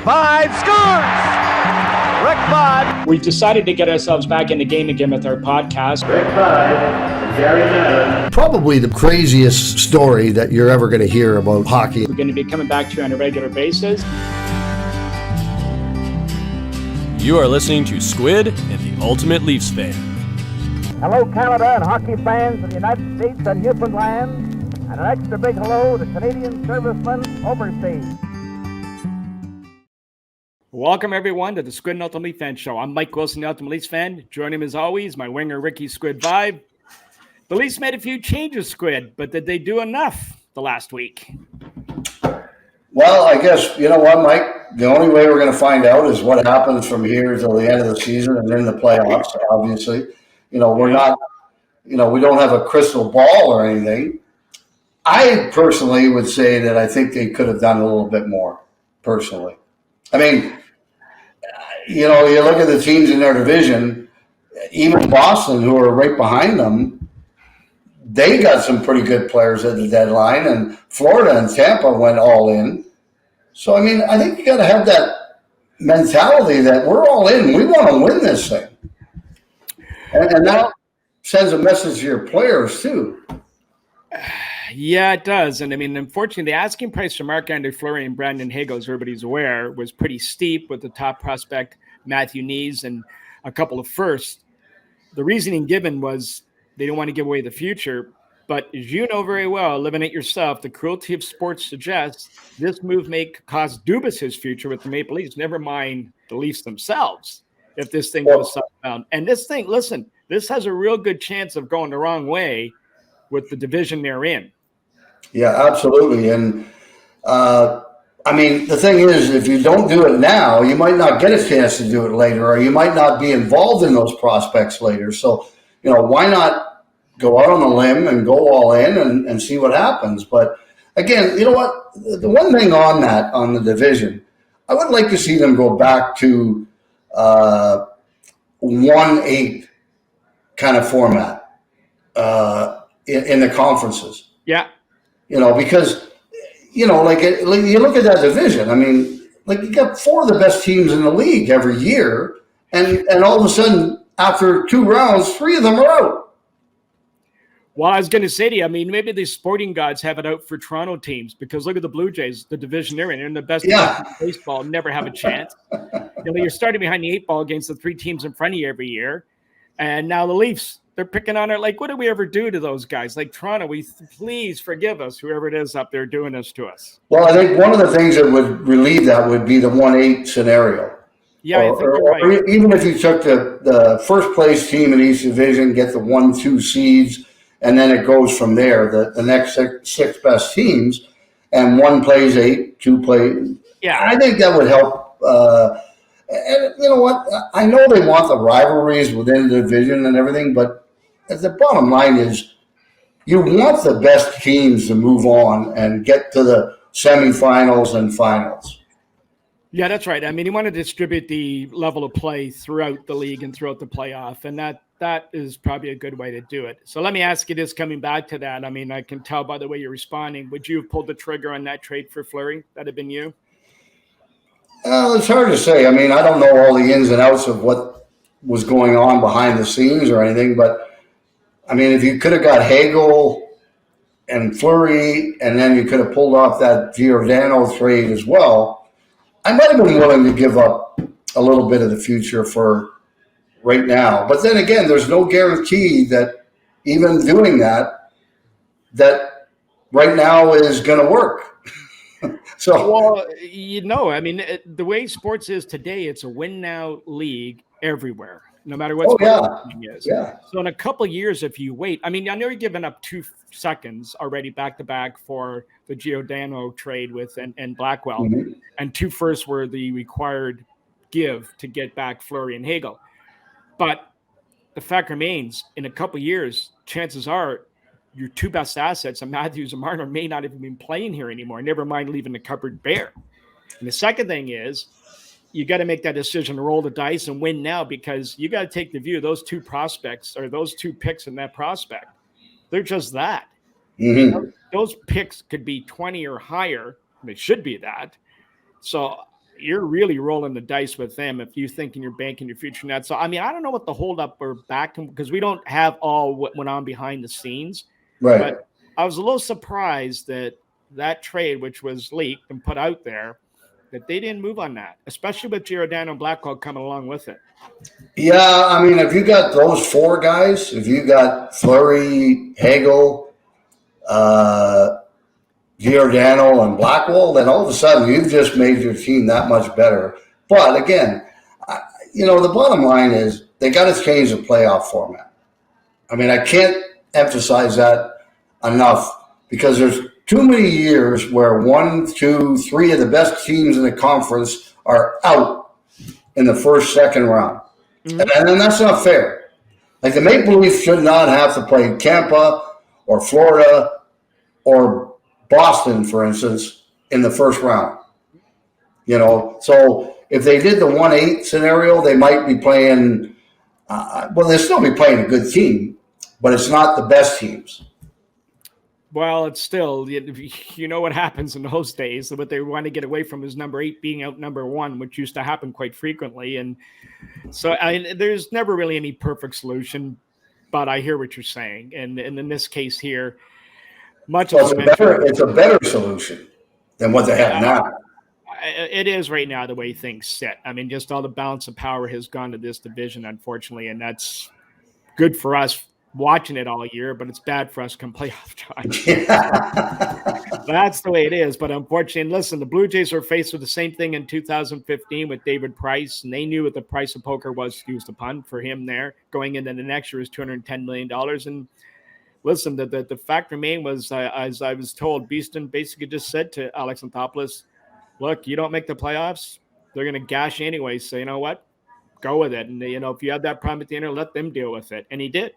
5 scores! Rick Vaughn. We've decided to get ourselves back in the game again with our podcast. Rick Vaughn, Gary Madden. Probably the craziest story that you're ever going to hear about hockey. We're going to be coming back to you on a regular basis. You are listening to Squid and the Ultimate Leafs Fan. Hello, Canada and hockey fans of the United States and Newfoundland, and an extra big hello to Canadian servicemen overseas. Welcome, everyone, to the Squid and Ultimate Leafs Fan Show. I'm Mike Wilson, the Ultimate Leafs Fan. Joining him, as always, my winger, Ricky Squid Vibe. The Leafs made a few changes, Squid, but did they do enough the last week? Well, I guess, you know what, Mike? The only way we're going to find out is what happens from here till the end of the season and then the playoffs, obviously. You know, we're not, you know, we don't have a crystal ball or anything. I personally would say that I think they could have done a little bit more, personally. I mean, you know, you look at the teams in their division, even Boston, who are right behind them, they got some pretty good players at the deadline, and Florida and Tampa went all in. So, I mean, I think you got to have that mentality that we're all in. We want to win this thing. And that sends a message to your players, too. Yeah, it does. And I mean, unfortunately, the asking price for Marc-Andre Fleury and Brandon Hagel, as everybody's aware, was pretty steep with the top prospect, Matthew Knees, and a couple of firsts. The reasoning given was they don't want to give away the future. But as you know very well, living it yourself, the cruelty of sports suggests this move may cause Dubas' future with the Maple Leafs, never mind the Leafs themselves, if this thing goes southbound. And this thing, listen, this has a real good chance of going the wrong way with the division they're in. Yeah, absolutely. And, I mean, the thing is, if you don't do it now, you might not get a chance to do it later, or you might not be involved in those prospects later. So, you know, why not go out on a limb and go all in and see what happens? But, again, you know what? The one thing on the division, I would like to see them go back to 1-8 kind of format in the conferences. Yeah. You know, because, you know, like you look at that division, I mean, like you got 4 of the best teams in the league every year, and all of a sudden, after 2 rounds, 3 of them are out. Well, I was going to say to you, I mean, maybe the sporting gods have it out for Toronto teams, because look at the Blue Jays, the division they're in. They're in the best team in baseball, never have a chance. You know, you're starting behind the 8 ball against the 3 teams in front of you every year. And now the Leafs, they're picking on it. Like, what did we ever do to those guys? Like Toronto, please forgive us, whoever it is up there doing this to us. Well, I think one of the things that would relieve that would be the 1-8 scenario. Yeah, I think you're right. Or even if you took the first place team in each division, get the 1-2 seeds, and then it goes from there. The next 6 best teams, and 1 plays 8, 2 play. Yeah, I think that would help. And you know what? I know they want the rivalries within the division and everything, but the bottom line is you want the best teams to move on and get to the semifinals and finals. Yeah, that's right. I mean, you want to distribute the level of play throughout the league and throughout the playoff, and that is probably a good way to do it. So let me ask you this, coming back to that. I mean, I can tell by the way you're responding. Would you have pulled the trigger on that trade for Fleury? That'd have been you? It's hard to say. I mean, I don't know all the ins and outs of what was going on behind the scenes or anything, but I mean, if you could have got Hagel and Fleury, and then you could have pulled off that Giordano trade as well, I might have been willing to give up a little bit of the future for right now. But then again, there's no guarantee that even doing that right now is going to work. So, well, you know, I mean, the way sports is today, it's a win now league everywhere, no matter what the team is. Yeah. So in a couple of years, if you wait, I mean, I know you're giving up 2 seconds already back to back for the Giordano trade with and Blackwell, and 2 firsts were the required give to get back Fleury and Hagel. But the fact remains, in a couple of years, chances are your 2 best assets, and Matthews and Marner, may not even be playing here anymore, never mind leaving the cupboard bare. And the second thing is, you got to make that decision to roll the dice and win now, because you got to take the view those 2 prospects, or those 2 picks in that prospect, they're just that. Those picks could be 20 or higher. They should be that. So you're really rolling the dice with them if you thinking you're banking your future net. So, I mean, I don't know what the holdup or back, because we don't have all what went on behind the scenes. Right. But I was a little surprised that trade, which was leaked and put out there, that they didn't move on that, especially with Giordano and Blackhawk coming along with it. Yeah, I mean, if you got those four guys, if you got Fleury, Hagel, Giordano, and Blackwell, then all of a sudden you've just made your team that much better. But again, the bottom line is they got to change the playoff format. I mean, I can't emphasize that enough, because there's too many years where 1, 2, 3 of the best teams in the conference are out in the first, second round. Mm-hmm. And that's not fair. Like, the Maple Leafs should not have to play Tampa or Florida or Boston, for instance, in the first round. So if they did the 1-8 scenario, they might be playing they'll still be playing a good team, but it's not the best teams. Well, it's still, what happens in those days. What they want to get away from is number 8 being out number 1, which used to happen quite frequently. And so there's never really any perfect solution, but I hear what you're saying. And in this case here, it's a better solution than what they have now. It is right now the way things sit. I mean, just all the balance of power has gone to this division, unfortunately, and that's good for us watching it all year, but it's bad for us come playoff time. That's the way it is. But unfortunately, listen, the Blue Jays were faced with the same thing in 2015 with David Price, and they knew what the price of poker was, excuse the pun, for him there. Going into the next year is $210 million. And listen, the fact remained was, as I was told, Beeston basically just said to Alex Anthopoulos, look, you don't make the playoffs, they're going to gash you anyway. So you know what? Go with it. And, if you have that problem at the end, let them deal with it. And he did.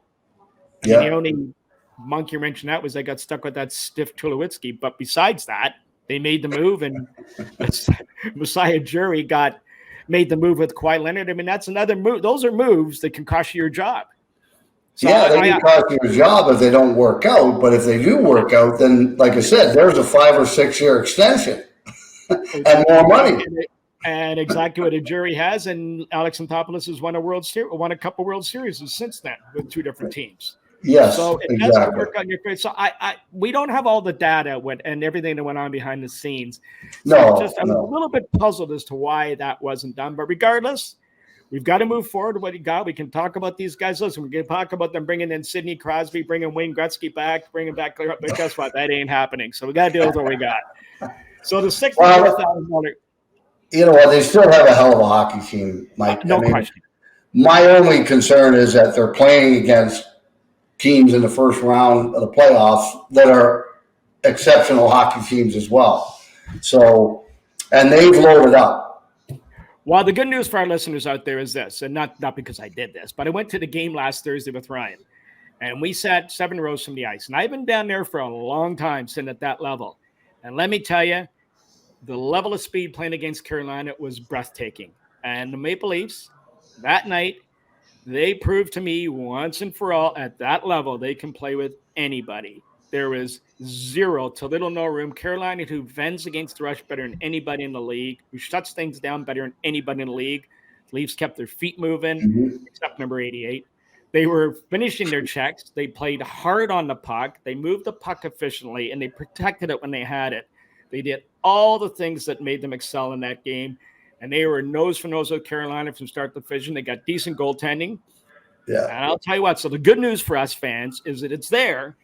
Yeah. The only monkey wrench in that was they got stuck with that stiff Tulowitzki. But besides that, they made the move, and Messiah Jury made the move with Kawhi Leonard. I mean, that's another move. Those are moves that can cost you your job. So they can cost you your job if they don't work out. But if they do work out, then, like I said, there's a 5 or 6 year extension and more money. And exactly what a jury has. And Alex Anthopoulos has won a couple World Series since then with 2 different teams. Yes, so it exactly. doesn't work on your face. So we don't have all the data and everything that went on behind the scenes. So I'm a little bit puzzled as to why that wasn't done. But regardless, we've got to move forward with what you got. We can talk about these guys. Listen, we can talk about them bringing in Sidney Crosby, bringing Wayne Gretzky back, bringing back. But guess what? That ain't happening. So we got to deal with what we got. So the $64,000. You know what? They still have a hell of a hockey team, Mike. No question. My only concern is that they're playing against teams in the first round of the playoffs that are exceptional hockey teams as well. So, and they've loaded up. Well, the good news for our listeners out there is this, and not because I did this, but I went to the game last Thursday with Ryan, and we sat 7 rows from the ice. And I've been down there for a long time sitting at that level. And let me tell you, the level of speed playing against Carolina was breathtaking. And the Maple Leafs, that night, they proved to me once and for all at that level they can play with anybody. There was zero to little no room. Carolina, who vends against the rush better than anybody in the league, who shuts things down better than anybody in the league. The Leafs kept their feet moving, except number 88. They were finishing their checks. They played hard on the puck. They moved the puck efficiently, and they protected it when they had it. They did all the things that made them excel in that game, and they were nose for nose with Carolina from start to finish. They got decent goaltending. Yeah. And I'll tell you what, so the good news for us fans is that it's there.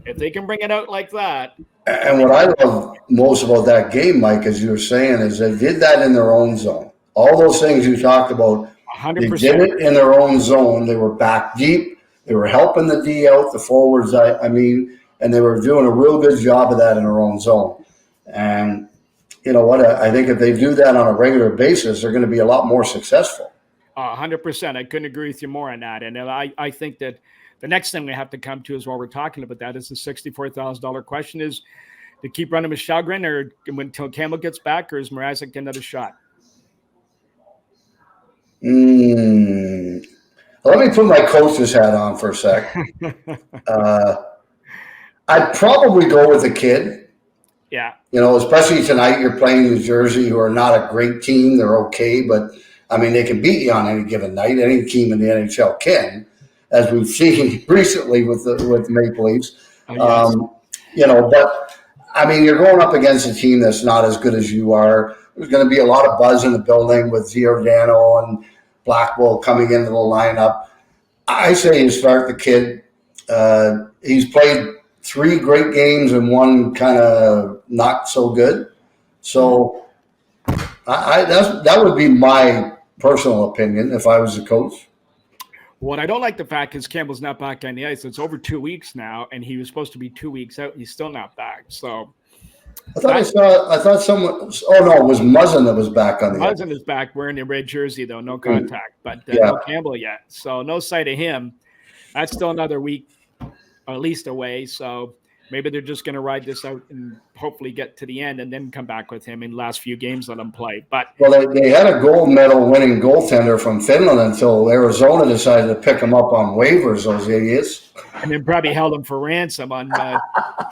If they can bring it out like that. And what I love most about that game, Mike, as you were saying, is they did that in their own zone. All those things you talked about, 100%. They did it in their own zone. They were back deep. They were helping the D out, the forwards, and they were doing a real good job of that in their own zone. And you know what? I think if they do that on a regular basis, they're going to be a lot more successful. 100%. I couldn't agree with you more on that. And I think that the next thing we have to come to is while we're talking about that is the $64,000 question is to keep running with Shalgren or until Campbell gets back, or is Mrazek get another shot? Let me put my coach's hat on for a sec. I'd probably go with the kid. Yeah. Especially tonight, you're playing New Jersey, who are not a great team. They're okay, but I mean, they can beat you on any given night. Any team in the NHL can, as we've seen recently with the Maple Leafs. Yes. But I mean, you're going up against a team that's not as good as you are. There's going to be a lot of buzz in the building with Giordano and Blackwell coming into the lineup. I say you start the kid. He's played 3 great games and 1 kind of not so good. So that would be my personal opinion if I was the coach. What I don't like the fact is Campbell's not back on the ice. It's over 2 weeks now, and he was supposed to be 2 weeks out, and he's still not back. So I thought someone. Oh no, it was Muzzin that was back on the ice. Muzzin is back wearing a red jersey though, no contact, but no Campbell yet. So no sight of him. That's still another week, or at least away. So maybe they're just going to ride this out and hopefully get to the end and then come back with him in the last few games, let him play. But they had a gold medal winning goaltender from Finland until Arizona decided to pick him up on waivers, those idiots. And then probably held him for ransom on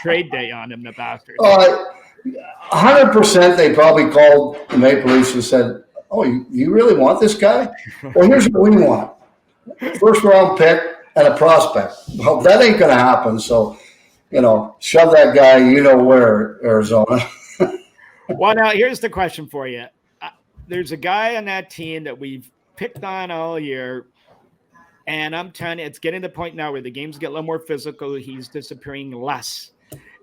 trade day on him, the bastards. 100% they probably called the Maple Leafs and said, oh, you really want this guy? Well, here's what we want. First round pick and a prospect. Well, that ain't going to happen, so shove that guy, where, Arizona. Well, now here's the question for you. There's a guy on that team that we've picked on all year, and I'm telling you, it's getting to the point now where the games get a little more physical. He's disappearing less,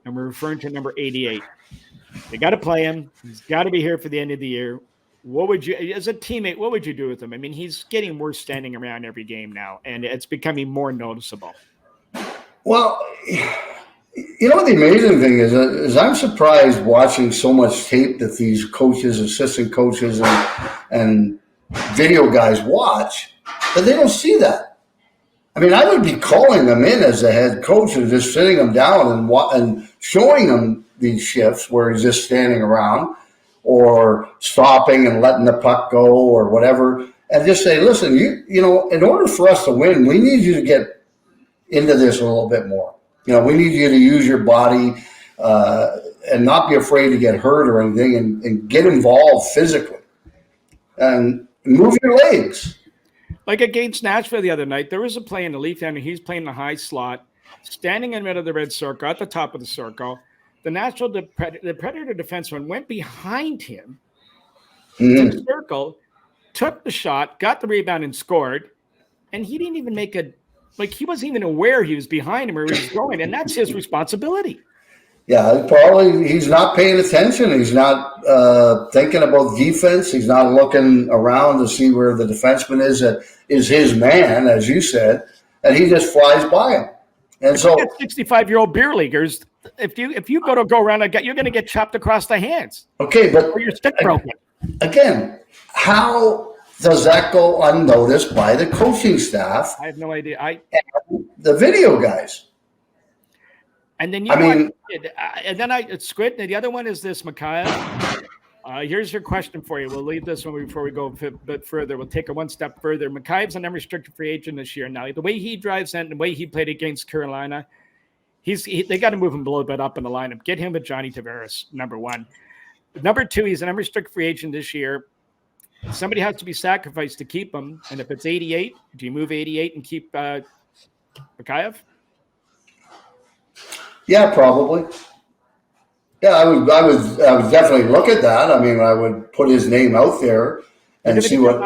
and we're referring to number 88. They got to play him. He's got to be here for the end of the year. What would you, as a teammate, what would you do with him? I mean, he's getting worse standing around every game now, and it's becoming more noticeable. Well, the amazing thing is I'm surprised watching so much tape that these coaches, assistant coaches, and video guys watch that they don't see that. I mean, I would be calling them in as a head coach and just sitting them down and showing them these shifts where he's just standing around or stopping and letting the puck go or whatever, and just say, listen, in order for us to win, we need you to get into this a little bit more. We need you to use your body and not be afraid to get hurt or anything and get involved physically and move your legs. Like against Nashville the other night, there was a play in the Leaf end, and he's playing the high slot, standing in the middle of the red circle, at the top of the circle. The Predator defenseman went behind him to the circle, took the shot, got the rebound, and scored. And he didn't even make he wasn't even aware he was behind him or he was going, and that's his responsibility. Yeah, probably he's not paying attention. He's not thinking about defense. He's not looking around to see where the defenseman is that is his man, as you said, and he just flies by him. And so 65-year-old beer leaguers, if you go around, you're going to get chopped across the hands. Okay, but or your stick broken. Again, how does that go unnoticed by the coaching staff? I have no idea. The video guys. And then Squid. And the other one is this, Mikhail. Here's your question for you. We'll leave this one before we go a bit further. We'll take it one step further. Mikhail's an unrestricted free agent this year. Now, the way he drives in, the way he played against Carolina, they got to move him a little bit up in the lineup. Get him with Johnny Tavares, number 1. Number 2, he's an unrestricted free agent this year. Somebody has to be sacrificed to keep him. And if it's 88, do you move 88 and keep Mikhail? Yeah, probably. Yeah, I would definitely look at that. I mean, I would put his name out there and see what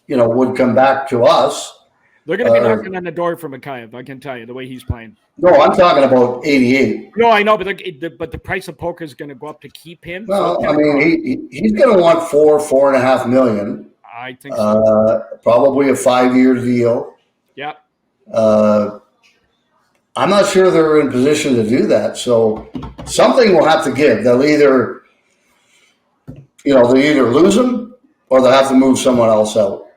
would come back to us. They're going to be knocking on the door for Mikhail, I can tell you, the way he's playing. No, I'm talking about 88. No, I know, but the price of poker is going to go up to keep him. Well, I mean, he's going to want $4.5 million. I think so. Probably a 5-year deal. Yeah. I'm not sure they're in position to do that. So something will have to give. They'll either lose him or they'll have to move someone else out.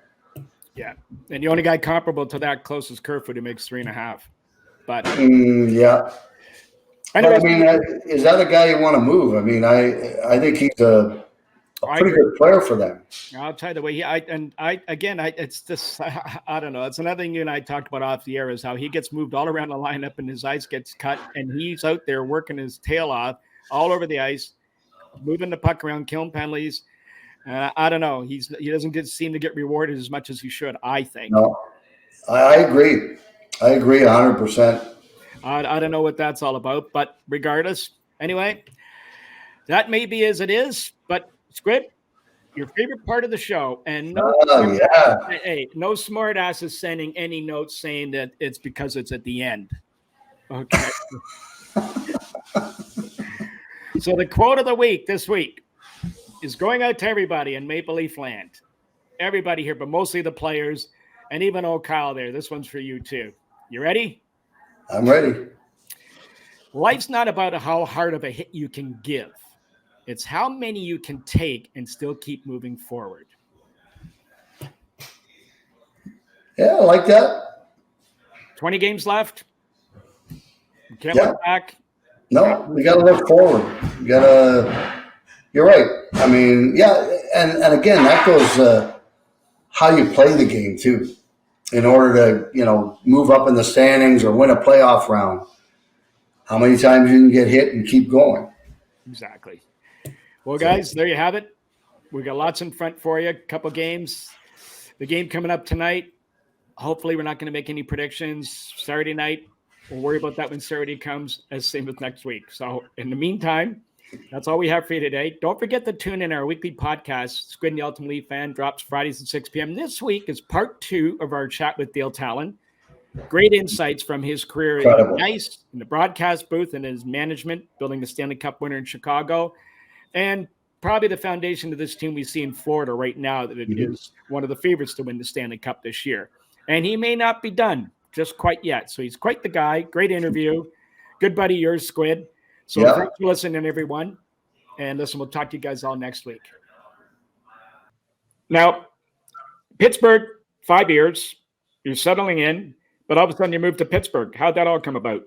Yeah. And the only guy comparable to that close is Kerfoot, who makes 3.5. But yeah. But, I mean, is that a guy you want to move? I mean, I think he's a pretty good player for them. I'll tell you the way it's just, I don't know. It's another thing you and I talked about off the air is how he gets moved all around the lineup and his ice gets cut and he's out there working his tail off all over the ice, moving the puck around, killing penalties. I don't know. He doesn't seem to get rewarded as much as he should, I think. No, I agree. I agree 100%. I don't know what that's all about, but regardless, anyway, that may be as it is, but Squid, your favorite part of the show, and no smart ass is sending any notes saying that it's because it's at the end. Okay. So the quote of the week this week is going out to everybody in Maple Leaf land. Everybody here, but mostly the players, and even old Kyle there. This one's for you too. You ready? I'm ready. Life's not about how hard of a hit you can give. It's how many you can take and still keep moving forward. Yeah, I like that. 20 games left. You can't look back. No, we got to look forward. You're right. I mean, and again, that goes how you play the game too. In order to, move up in the standings or win a playoff round, how many times you can get hit and keep going. Exactly. Well, guys, there you have it. We got lots in front for you. A couple games. The game coming up tonight. Hopefully, we're not going to make any predictions. Saturday night, we'll worry about that when Saturday comes, as same with next week. So, in the meantime, that's all we have for you today. Don't forget to tune in our weekly podcast. Squid and the Ultimate Leaf Fan drops Fridays at 6 p.m. This week is part 2 of our chat with Dale Tallon. Great insights from his career in ice, in the broadcast booth, and his management, building the Stanley Cup winner in Chicago. And probably the foundation of this team we see in Florida right now, that it is one of the favorites to win the Stanley Cup this year. And he may not be done just quite yet. So he's quite the guy. Great interview. Good buddy yours, Squid. So thanks for listening, everyone. And listen, we'll talk to you guys all next week. Now, Pittsburgh, 5 years. You're settling in, but all of a sudden you moved to Pittsburgh. How'd that all come about?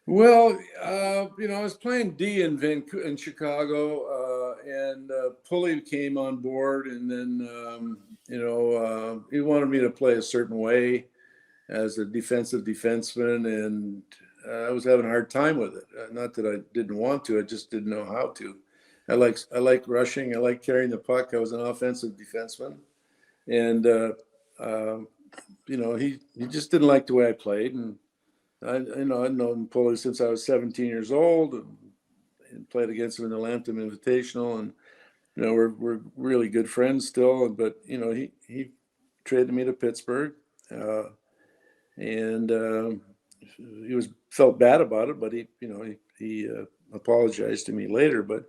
Well, I was playing D in Chicago, and Pulley came on board, and then, he wanted me to play a certain way as a defensive defenseman, and I was having a hard time with it. Not that I didn't want to, I just didn't know how to. I like rushing. I like carrying the puck. I was an offensive defenseman, and he just didn't like the way I played, and I'd known Pulley since I was 17 years old, and played against him in the Lambton Invitational, and we're really good friends still. But he traded me to Pittsburgh, and he felt bad about it, but he apologized to me later. But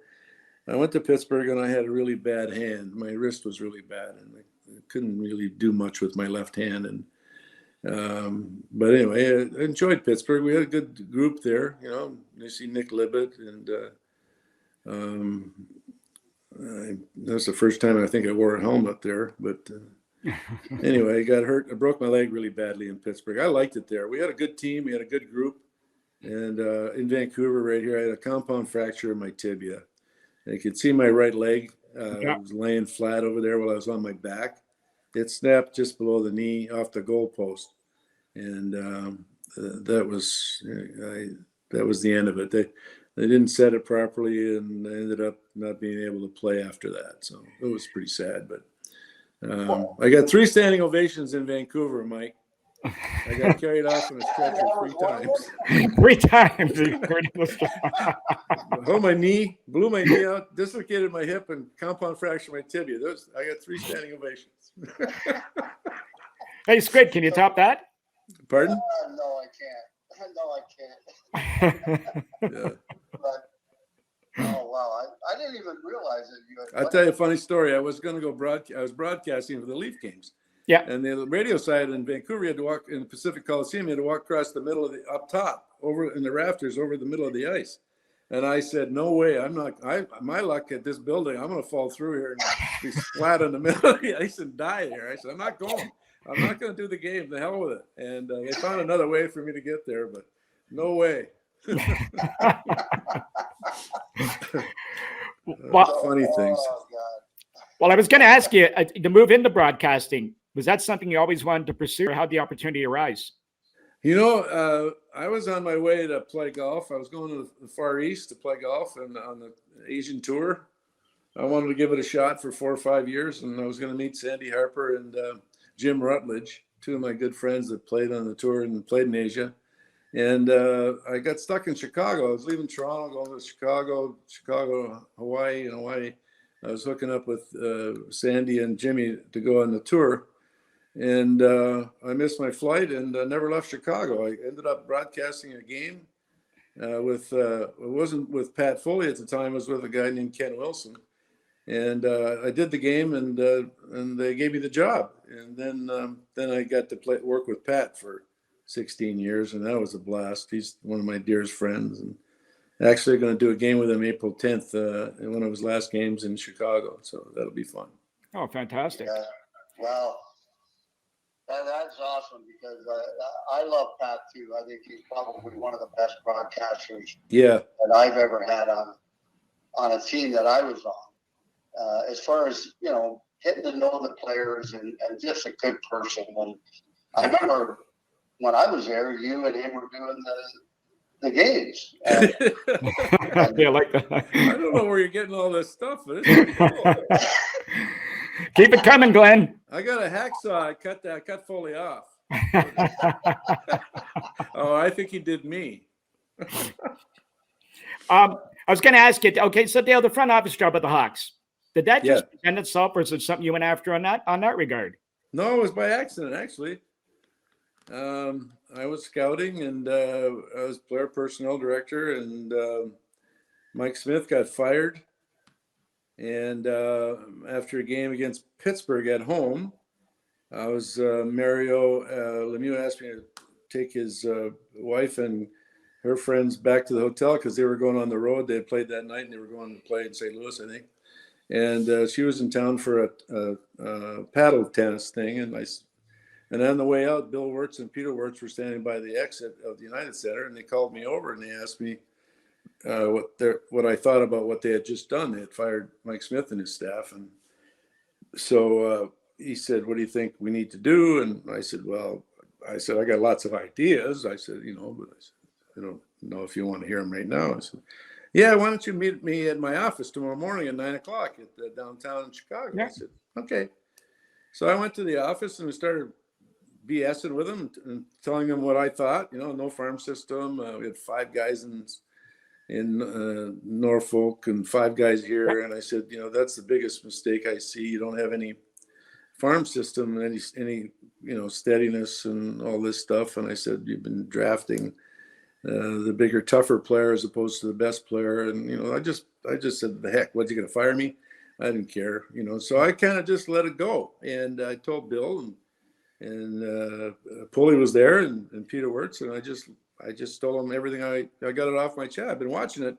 I went to Pittsburgh and I had a really bad hand. My wrist was really bad, and I couldn't really do much with my left hand. And but anyway, I enjoyed Pittsburgh. We had a good group there. You see Nick Libet, and that's the first time I think I wore a helmet there. But anyway, I got hurt. I broke my leg really badly in Pittsburgh. I liked it there. We had a good team. We had a good group. And in Vancouver right here, I had a compound fracture in my tibia. And you could see my right leg. I was laying flat over there while I was on my back. It snapped just below the knee off the goalpost. And that was the end of it. They didn't set it properly, and I ended up not being able to play after that. So it was pretty sad. But I got 3 standing ovations in Vancouver, Mike. I got carried off in a stretcher 3 times. 3 times. Blew my knee out, dislocated my hip, and compound fractured my tibia. I got 3 standing ovations. Hey, Squid, can you top that? Pardon? No, I can't. Yeah. But, oh, wow. I didn't even realize it. I'll tell you a funny story. I was going to go I was broadcasting for the Leaf games. Yeah. And the radio side in Vancouver, you had to walk in the Pacific Coliseum. You had to walk across the middle of up top, over in the rafters, over the middle of the ice. And I said, no way. My luck at this building, I'm going to fall through here and be flat in the middle of the ice and die here. I said, I'm not going. I'm not going to do the game. The hell with it. And they found another way for me to get there, but no way. funny things. Oh, God. Well, I was going to ask you to move into broadcasting. Was that something you always wanted to pursue, or how'd the opportunity arise? I was on my way to play golf. I was going to the Far East to play golf and on the Asian tour. I wanted to give it a shot for 4 or 5 years, and I was going to meet Sandy Harper and Jim Rutledge, two of my good friends that played on the tour and played in Asia. And I got stuck in Chicago. I was leaving Toronto, going to Chicago, Hawaii, and Hawaii. I was hooking up with Sandy and Jimmy to go on the tour. And I missed my flight and never left Chicago. I ended up broadcasting a game it wasn't with Pat Foley at the time, it was with a guy named Ken Wilson. And I did the game and they gave me the job. And then I got to work with Pat for 16 years, and that was a blast. He's one of my dearest friends, and actually going to do a game with him April 10th in one of his last games in Chicago. So that'll be fun. Oh, fantastic. Yeah. Well, that's awesome because I love Pat too. I think he's probably one of the best broadcasters that I've ever had on a team that I was on. As far as, getting to know the players and just a good person. And I remember when I was there, you and him were doing the games. Yeah, like that. I don't know where you're getting all this stuff, but it's pretty cool. Keep it coming, Glenn. I got a hacksaw. I cut Foley off. Oh, I think he did me. I was going to ask you. Okay, so Dale, the front office job at the Hawks, did that just present itself, or is it something you went after on that regard? No, it was by accident, actually. I was scouting, and I was player personnel director, and Mike Smith got fired. And after a game against Pittsburgh at home, I was Mario Lemieux asked me to take his wife and her friends back to the hotel because they were going on the road. They had played that night, and they were going to play in St. Louis, I think. And she was in town for a paddle tennis thing, and on the way out, Bill Wirtz and Peter Wirtz were standing by the exit of the United Center, and they called me over and they asked me what I thought about what they had just done. They had fired Mike Smith and his staff, and so he said, "What do you think we need to do?" And I said, "Well, I got lots of ideas." I said, but I don't know if you want to hear them right now. I said, "Yeah, why don't you meet me at my office tomorrow morning at 9:00 at downtown in Chicago?" Yeah. I said, "Okay." So I went to the office and we started BSing with him and telling him what I thought. No farm system. We had 5 guys in Norfolk and 5 guys here, and I said, that's the biggest mistake I see. You don't have any farm system, any steadiness and all this stuff. And I said, you've been drafting the bigger, tougher player as opposed to the best player. And I just said, the heck, what's he going to fire me? I didn't care, So I kind of just let it go, and I told Bill and Pulley was there and Peter Wirtz, and I just told him everything. I got it off my chest. I've been watching it,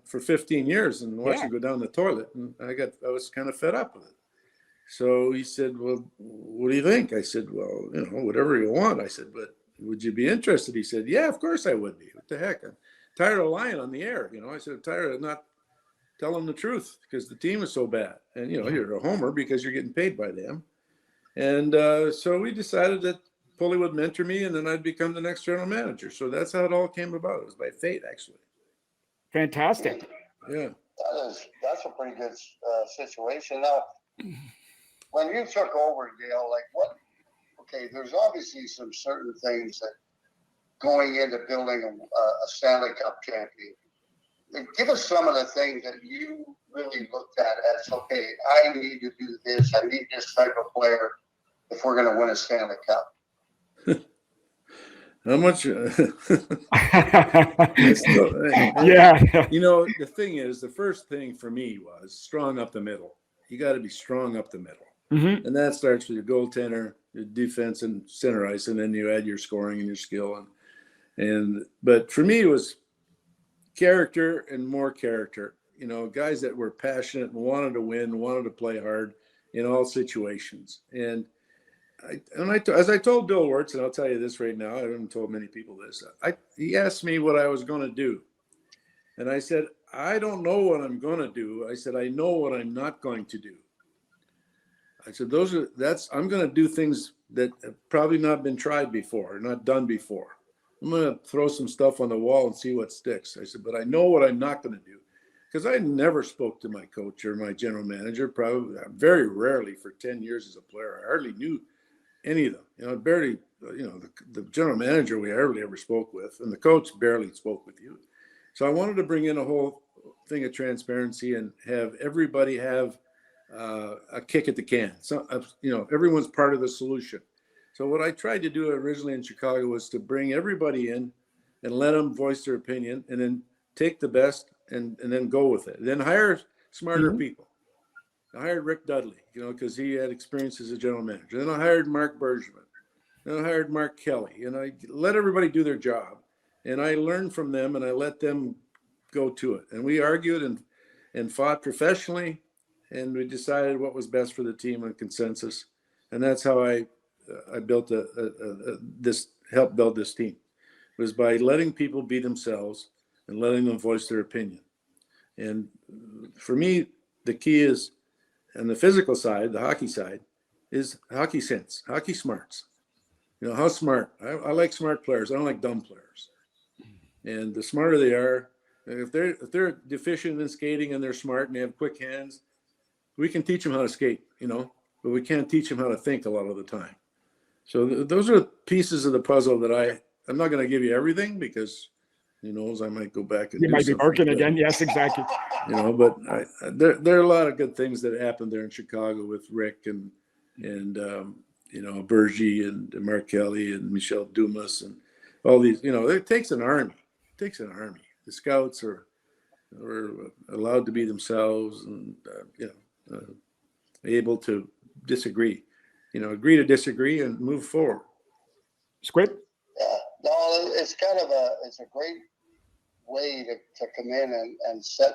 for 15 years and watching it go down the toilet, and I was kind of fed up with it. So he said, "Well, what do you think?" I said, "Well, whatever you want." I said, "But would you be interested?" He said, "Yeah, of course I would be. What the heck? I'm tired of lying on the air." I said, "I'm tired of not telling the truth because the team is so bad, and you're a homer because you're getting paid by them." And so we decided that Pulley would mentor me, and then I'd become the next general manager. So that's how it all came about. It was by fate, actually. Fantastic. Yeah. That's a pretty good situation. Now, when you took over, Dale, there's obviously some certain things that going into building a Stanley Cup champion. Give us some of the things that you really looked at as, okay, I need to do this. I need this type of player if we're going to win a Stanley Cup. How much? Yeah. The thing is, the first thing for me was strong up the middle. You got to be strong up the middle. Mm-hmm. And that starts with your goaltender, your defense, and center ice, and then you add your scoring and your skill. But for me, it was character and more character. Guys that were passionate and wanted to win, wanted to play hard in all situations. And as I told Bill Wirtz, and I'll tell you this right now, I haven't told many people this. He asked me what I was going to do, and I said, I don't know what I'm going to do. I said, I know what I'm not going to do. I said, I'm going to do things that have probably not been tried before, not done before. I'm going to throw some stuff on the wall and see what sticks. I said, but I know what I'm not going to do. Because I never spoke to my coach or my general manager, probably very rarely for 10 years as a player. I hardly knew any of them. Barely, the general manager we hardly ever spoke with, and the coach barely spoke with you. So I wanted to bring in a whole thing of transparency and have everybody have a kick at the can. So, everyone's part of the solution. So what I tried to do originally in Chicago was to bring everybody in and let them voice their opinion, and then take the best and then go with it. Then hire smarter people. I hired Rick Dudley, because he had experience as a general manager. Then I hired Mark Bergevin. Then I hired Mark Kelly. And I let everybody do their job. And I learned from them, and I let them go to it. And we argued and fought professionally, and we decided what was best for the team on consensus. And that's how I built helped build this team, was by letting people be themselves and letting them voice their opinion. And for me, the key is, on the physical side, the hockey side, is hockey sense, hockey smarts. How smart. I like smart players. I don't like dumb players. And the smarter they are, if they're deficient in skating and they're smart and they have quick hands, we can teach them how to skate, but we can't teach them how to think a lot of the time. So those are pieces of the puzzle that I'm not going to give you everything, because who knows, I might go back and you might be working again. Yes, exactly. But there are a lot of good things that happened there in Chicago with Rick and Bergie and Mark Kelly and Michel Dumas and all these. It takes an army. It takes an army. The scouts are allowed to be themselves and able to disagree. Agree to disagree and move forward. Squid? Yeah, no, it's it's a great way to come in and set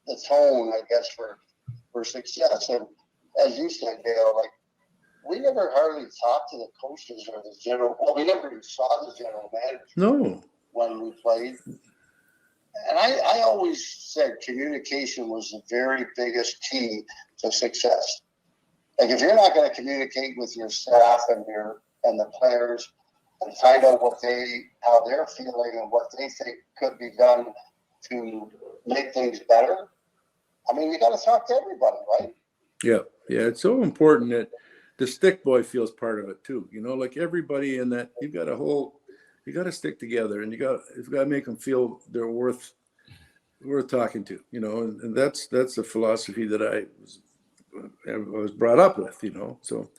the tone, I guess, for success. And as you said, Dale, we never hardly talked to the coaches or the general. Well, we never even saw the general manager. No. When we played. And I always said communication was the very biggest key to success. If you're not going to communicate with your staff and the players and find out how they're feeling and what they think could be done to make things better, you got to talk to everybody, right? Yeah. It's so important that the stick boy feels part of it too. Everybody in that, you got to stick together, and you've got to make them feel they're worth talking to, and that's the philosophy that I was brought up with, So,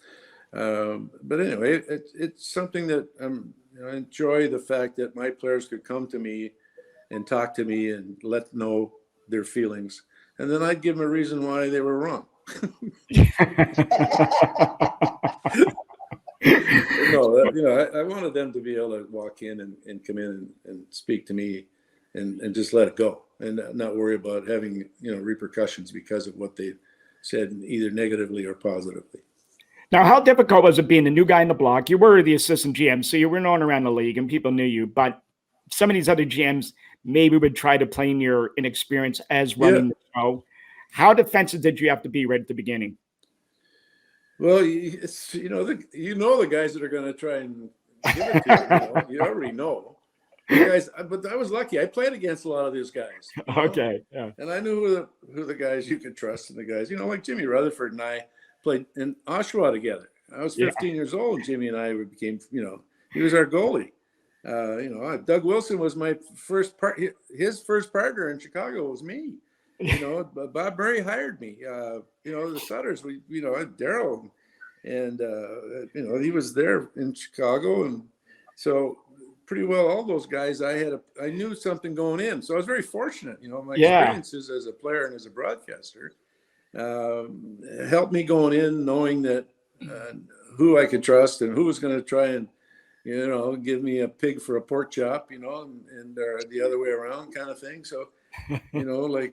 but anyway, it's something that I enjoy the fact that my players could come to me and talk to me and let know their feelings, and then I'd give them a reason why they were wrong. I wanted them to be able to walk in and come in and speak to me and just let it go and not worry about having, repercussions because of what they said, either negatively or positively. Now, how difficult was it being the new guy in the block? You were the assistant GM, so you were known around the league and people knew you, but some of these other GMs maybe would try to play in your inexperience as running the show. How defensive did you have to be right at the beginning? Well, it's the guys that are going to try and give it to you. You already know. Guys, but I was lucky. I played against a lot of these guys. Okay, yeah. And I knew who the guys you could trust, and the guys, like Jimmy Rutherford and I played in Oshawa together. I was 15 years old, and Jimmy and I became, he was our goalie. Doug Wilson was my first his first partner in Chicago was me. Bob Murray hired me. The Sutters, Daryl, and he was there in Chicago, and so pretty well all those guys I knew something going in. So I was very fortunate. My experiences as a player and as a broadcaster helped me going in, knowing that who I could trust and who was going to try and give me a pig for a pork chop, and the other way around kind of thing. So. The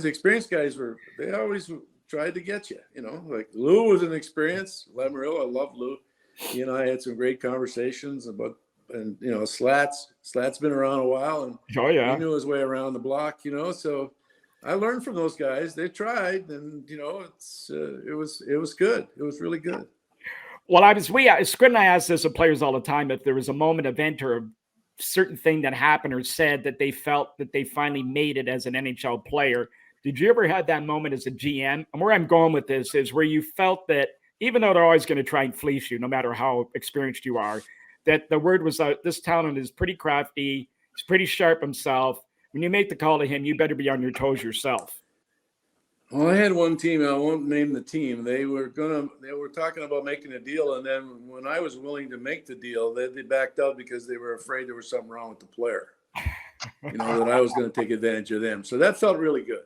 experienced guys they always tried to get you, like Lou was an experience. Lamoriello, I love Lou. He and I had some great conversations about and Slat's been around a while, and Oh yeah, he knew his way around the block, so I learned from those guys. They tried, and it was good. It was really good. Well, Squid and I asked this of players all the time, if there was a moment, event, or a certain thing that happened or said that they felt that they finally made it as an NHL player. Did you ever have that moment as a GM? And where I'm going with this is where you felt that even though they're always going to try and fleece you, no matter how experienced you are, that the word was out, this talent is pretty crafty, he's pretty sharp himself. When you make the call to him, you better be on your toes yourself. Well, I had one team, I won't name the team. They were talking about making a deal, and then when I was willing to make the deal, they backed out because they were afraid there was something wrong with the player. That I was going to take advantage of them. So that felt really good.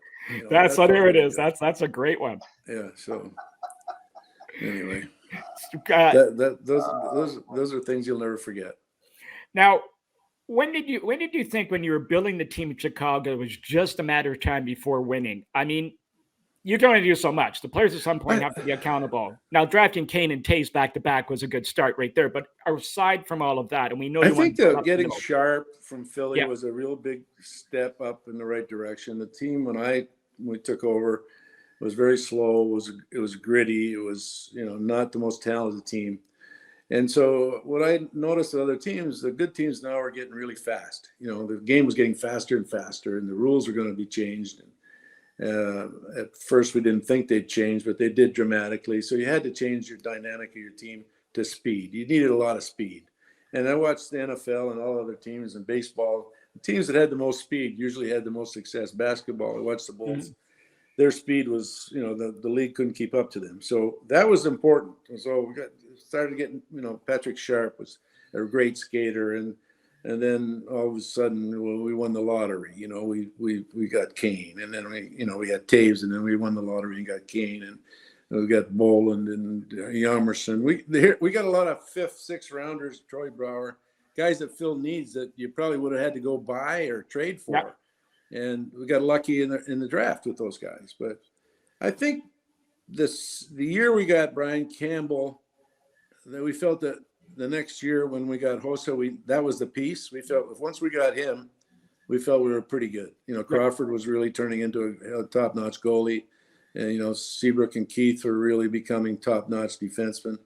There it is. Good. That's a great one. Yeah. So anyway, those are things you'll never forget. Now, when did you think, when you were building the team in Chicago, it was just a matter of time before winning? I mean, you can only do so much. The players at some point have to be accountable. Now, drafting Kane and Taves back to back was a good start right there. But aside from all of that, and we know, I think that getting Sharp from Philly was a real big step up in the right direction. The team when we took over was very slow. It was gritty. It was not the most talented team. And so what I noticed with other teams, the good teams now are getting really fast. The game was getting faster and faster, and the rules are going to be changed. At first, we didn't think they'd change, but they did dramatically. So you had to change your dynamic of your team to speed. You needed a lot of speed. And I watched the NFL and all other teams in baseball. The teams that had the most speed usually had the most success. Basketball, I watched the Bulls. Mm-hmm. Their speed was, the league couldn't keep up to them. So that was important. So we started getting, Patrick Sharp was a great skater, and then all of a sudden, we won the lottery. We got Kane, and then we had Taves, and then we won the lottery and got Kane, and we got Boland and Yamerson. We got a lot of 5th, 6th rounders, Troy Brouwer, guys that fill needs that you probably would have had to go buy or trade for. Yep. And we got lucky in the draft with those guys. But I think the year we got Brian Campbell, that we felt that the next year when we got Hossa, that was the piece. We felt once we got him, we felt we were pretty good. Crawford was really turning into a top-notch goalie. And, Seabrook and Keith were really becoming top-notch defensemen.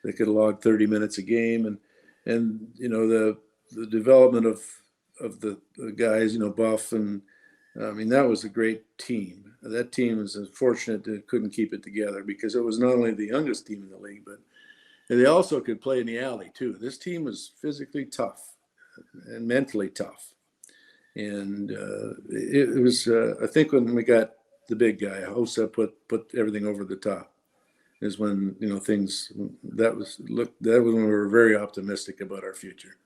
They could log 30 minutes a game. And the development of the guys, Buff, and that was a great team. That team was unfortunate that couldn't keep it together because it was not only the youngest team in the league, but they also could play in the alley too. This team was physically tough and mentally tough. And it was, I think when we got the big guy, Hossa put everything over the top is when, that was when we were very optimistic about our future.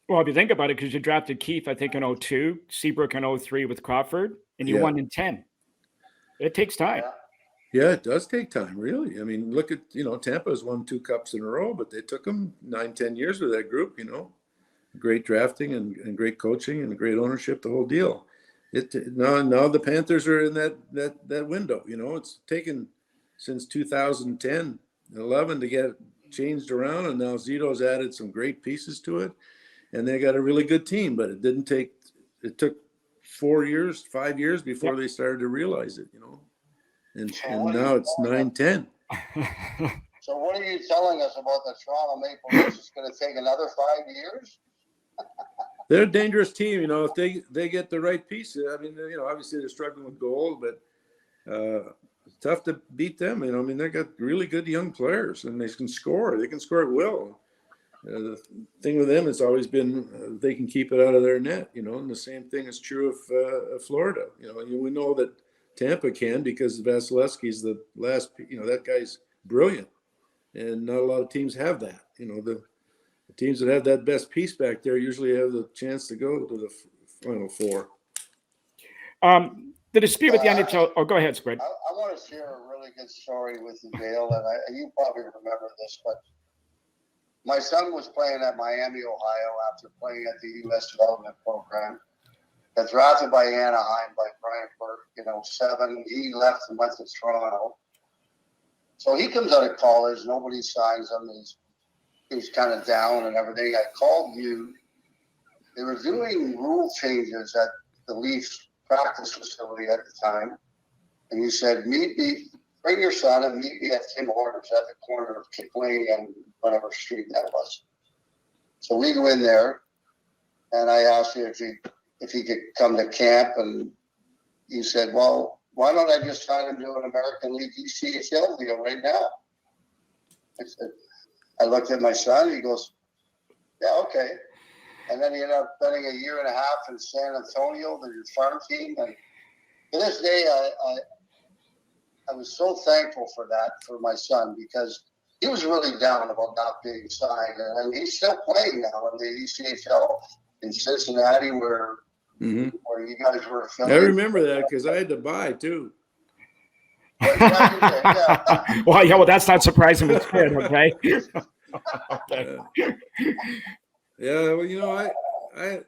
Well, if you think about it, because you drafted Keith, I think in 2002, Seabrook in 2003 with Crawford, and you won in 10. It takes time. Yeah, it does take time, really. I mean, look at, Tampa has won 2 cups in a row, but they took them 9-10 years with that group, Great drafting and great coaching and great ownership, the whole deal. Now the Panthers are in that window, It's taken since 2010, 11 to get it changed around, and now Zito's added some great pieces to it. And they got a really good team, but it took 5 years before they started to realize it, and now it's 9-10. So what are you telling us about the Toronto Maple Leafs? It's going to take another 5 years? They're a dangerous team, if they get the right pieces. I mean, obviously they're struggling with goal, but it's tough to beat them. They got really good young players, and they can score. They can score at will. The thing with them has always been they can keep it out of their net, and the same thing is true of Florida. We know that Tampa can because Vasilevsky's the last, that guy's brilliant, and not a lot of teams have that. The teams that have that best piece back there usually have the chance to go to the Final Four. The dispute with the NHL. Oh, go ahead, Squid. I want to share a really good story with you, Dale, and you probably remember this, but my son was playing at Miami, Ohio, after playing at the U.S. Development Program. Got drafted by Anaheim by Brian Burke, 7. He left and went to Toronto. So he comes out of college. Nobody signs him. He's kind of down and everything. I called you they were doing rule changes at the Leafs practice facility at the time. And you said, bring your son and meet me at Tim Hortons at the corner of Kipling and whatever street that was. So we go in there, and I asked him if he could come to camp, and he said, well, why don't I just sign him to an American League ECHL deal right now? I said, I looked at my son, he goes, yeah, okay. And then he ended up spending a year and a half in San Antonio, the farm team. And to this day, I was so thankful for that for my son, because he was really down about not being signed. And he's still playing now in the ECHL in Cincinnati, where you guys were I remember that because I had to buy too. Yeah. Well, that's not surprising with Squid, okay? Okay. Yeah, well, I